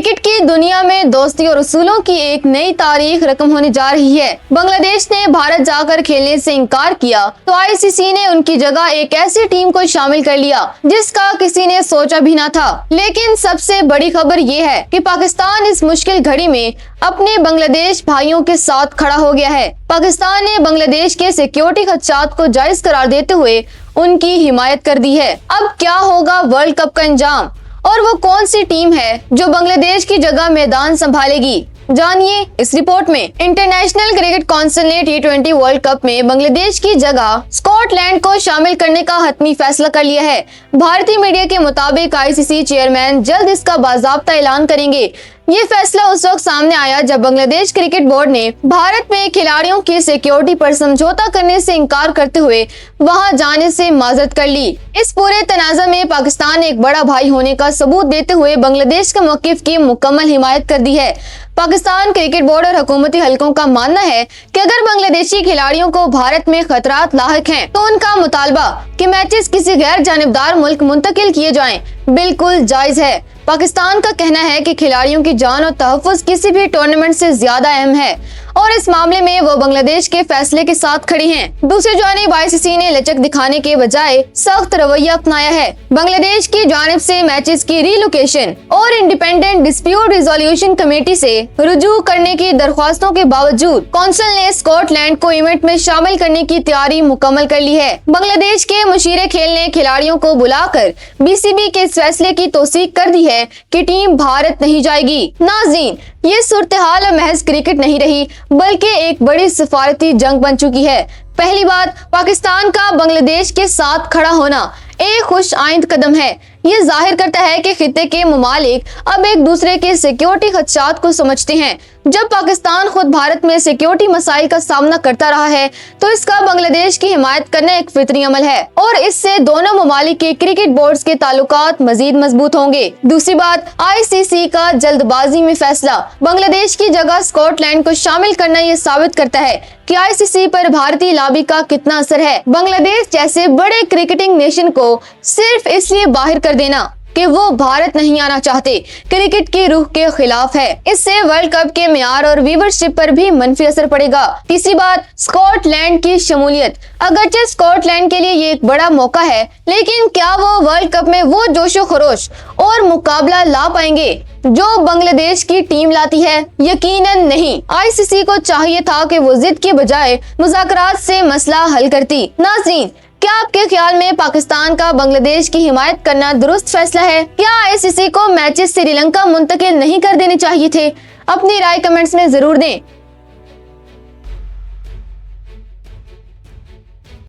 Cricket की दुनिया में दोस्ती और उसूलों की एक नई तारीख रकम होने जा रही है। बांग्लादेश ने भारत जाकर खेलने से इनकार किया तो आईसीसी ने उनकी जगह एक ऐसी टीम को शामिल कर लिया जिसका किसी ने सोचा भी ना था। लेकिन सबसे बड़ी खबर ये है कि पाकिस्तान इस मुश्किल घड़ी में अपने बांग्लादेश भाइयों के साथ खड़ा हो गया है। पाकिस्तान ने बांग्लादेश के सिक्योरिटी खदशात को जायज करार देते हुए उनकी हिमायत कर दी है। अब क्या होगा वर्ल्ड कप का अंजाम और वो कौन सी टीम है जो बांग्लादेश की जगह मैदान संभालेगी, जानिए इस रिपोर्ट में। इंटरनेशनल क्रिकेट काउंसिल ने T20 वर्ल्ड कप में बांग्लादेश की जगह स्कॉटलैंड को शामिल करने का हतमी फैसला कर लिया है। भारतीय मीडिया के मुताबिक आईसीसी चेयरमैन जल्द इसका बाज़ाब्ता ऐलान करेंगे। ये फैसला उस वक्त सामने आया जब बांग्लादेश क्रिकेट बोर्ड ने भारत में खिलाड़ियों की सिक्योरिटी पर समझौता करने से इनकार करते हुए वहां जाने से माजरत कर ली। इस पूरे तनाज़ा में पाकिस्तान ने एक बड़ा भाई होने का सबूत देते हुए बांग्लादेश के मौक़िफ़ की मुकम्मल हिमायत कर दी है। पाकिस्तान क्रिकेट बोर्ड और हुकूमती हलकों का मानना है कि अगर बांग्लादेशी खिलाड़ियों को भारत में खतरात लाहिक हैं, तो उनका मुतालबा कि मैचेस किसी गैर जानिबदार मुल्क मुंतकिल किए जाएं बिल्कुल जायज है। पाकिस्तान का कहना है कि खिलाड़ियों की जान और तहफ़्फ़ुज़ किसी भी टूर्नामेंट से ज्यादा अहम है और इस मामले में वो बांग्लादेश के फैसले के साथ खड़ी हैं। दूसरी जानिब आईसीसी ने लचक दिखाने के बजाय सख्त रवैया अपनाया है। बांग्लादेश की जानिब से मैचेस की रीलोकेशन और इंडिपेंडेंट डिस्प्यूट रिजोल्यूशन कमेटी से रुजू करने की दरख्वास्तों के बावजूद कौंसिल ने स्कॉटलैंड को इवेंट में शामिल करने की तैयारी मुकम्मल कर ली है। बांग्लादेश के मुशीर खेल ने खिलाड़ियों को बुलाकर बीसीबी के इस फैसले की तौसीक कर दी है कि टीम भारत नहीं जाएगी। नाज़रीन, ये सूरत-ए-हाल अब महज क्रिकेट नहीं रही बल्कि एक बड़ी सिफारती जंग बन चुकी है। पहली बात, पाकिस्तान का बांग्लादेश के साथ खड़ा होना एक खुश आइंद कदम है। ये जाहिर करता है कि खित्ते के ममालिक अब एक दूसरे के सिक्योरिटी खदशात को समझते हैं। जब पाकिस्तान खुद भारत में सिक्योरिटी मसाइल का सामना करता रहा है तो इसका बांग्लादेश की हिमायत करना एक फितरी अमल है और इससे दोनों ममालिक के क्रिकेट बोर्ड्स के ताल्लुकात मजीद मजबूत होंगे। दूसरी बात, आईसीसी का जल्दबाजी में फैसला बांग्लादेश की जगह स्कॉटलैंड को शामिल करना ये साबित करता है कि आईसीसी पर भारतीय लॉबी का कितना असर है। बांग्लादेश जैसे बड़े क्रिकेटिंग नेशन को सिर्फ इसलिए बाहर कर देना कि वो भारत नहीं आना चाहते क्रिकेट की रूह के खिलाफ है। इससे वर्ल्ड कप के मियार और व्यूवरशिप पर भी मनफी असर पड़ेगा। तीसरी बात, स्कॉटलैंड की शमूलियत। अगरचे स्कॉटलैंड के लिए ये एक बड़ा मौका है, लेकिन क्या वो वर्ल्ड कप में वो जोशो खरोश और मुकाबला ला पाएंगे जो बांग्लादेश की टीम लाती है? यकीनन नहीं। आईसीसी को चाहिए था कि वो जिद के बजाय मुज़ाकरात से मसला हल करती। नाज़रीन, क्या आपके ख्याल में पाकिस्तान का बांग्लादेश की हिमायत करना दुरुस्त फैसला है? क्या आईसीसी को मैचेस श्रीलंका मुंतकिल नहीं कर देने चाहिए थे? अपनी राय कमेंट्स में जरूर दें।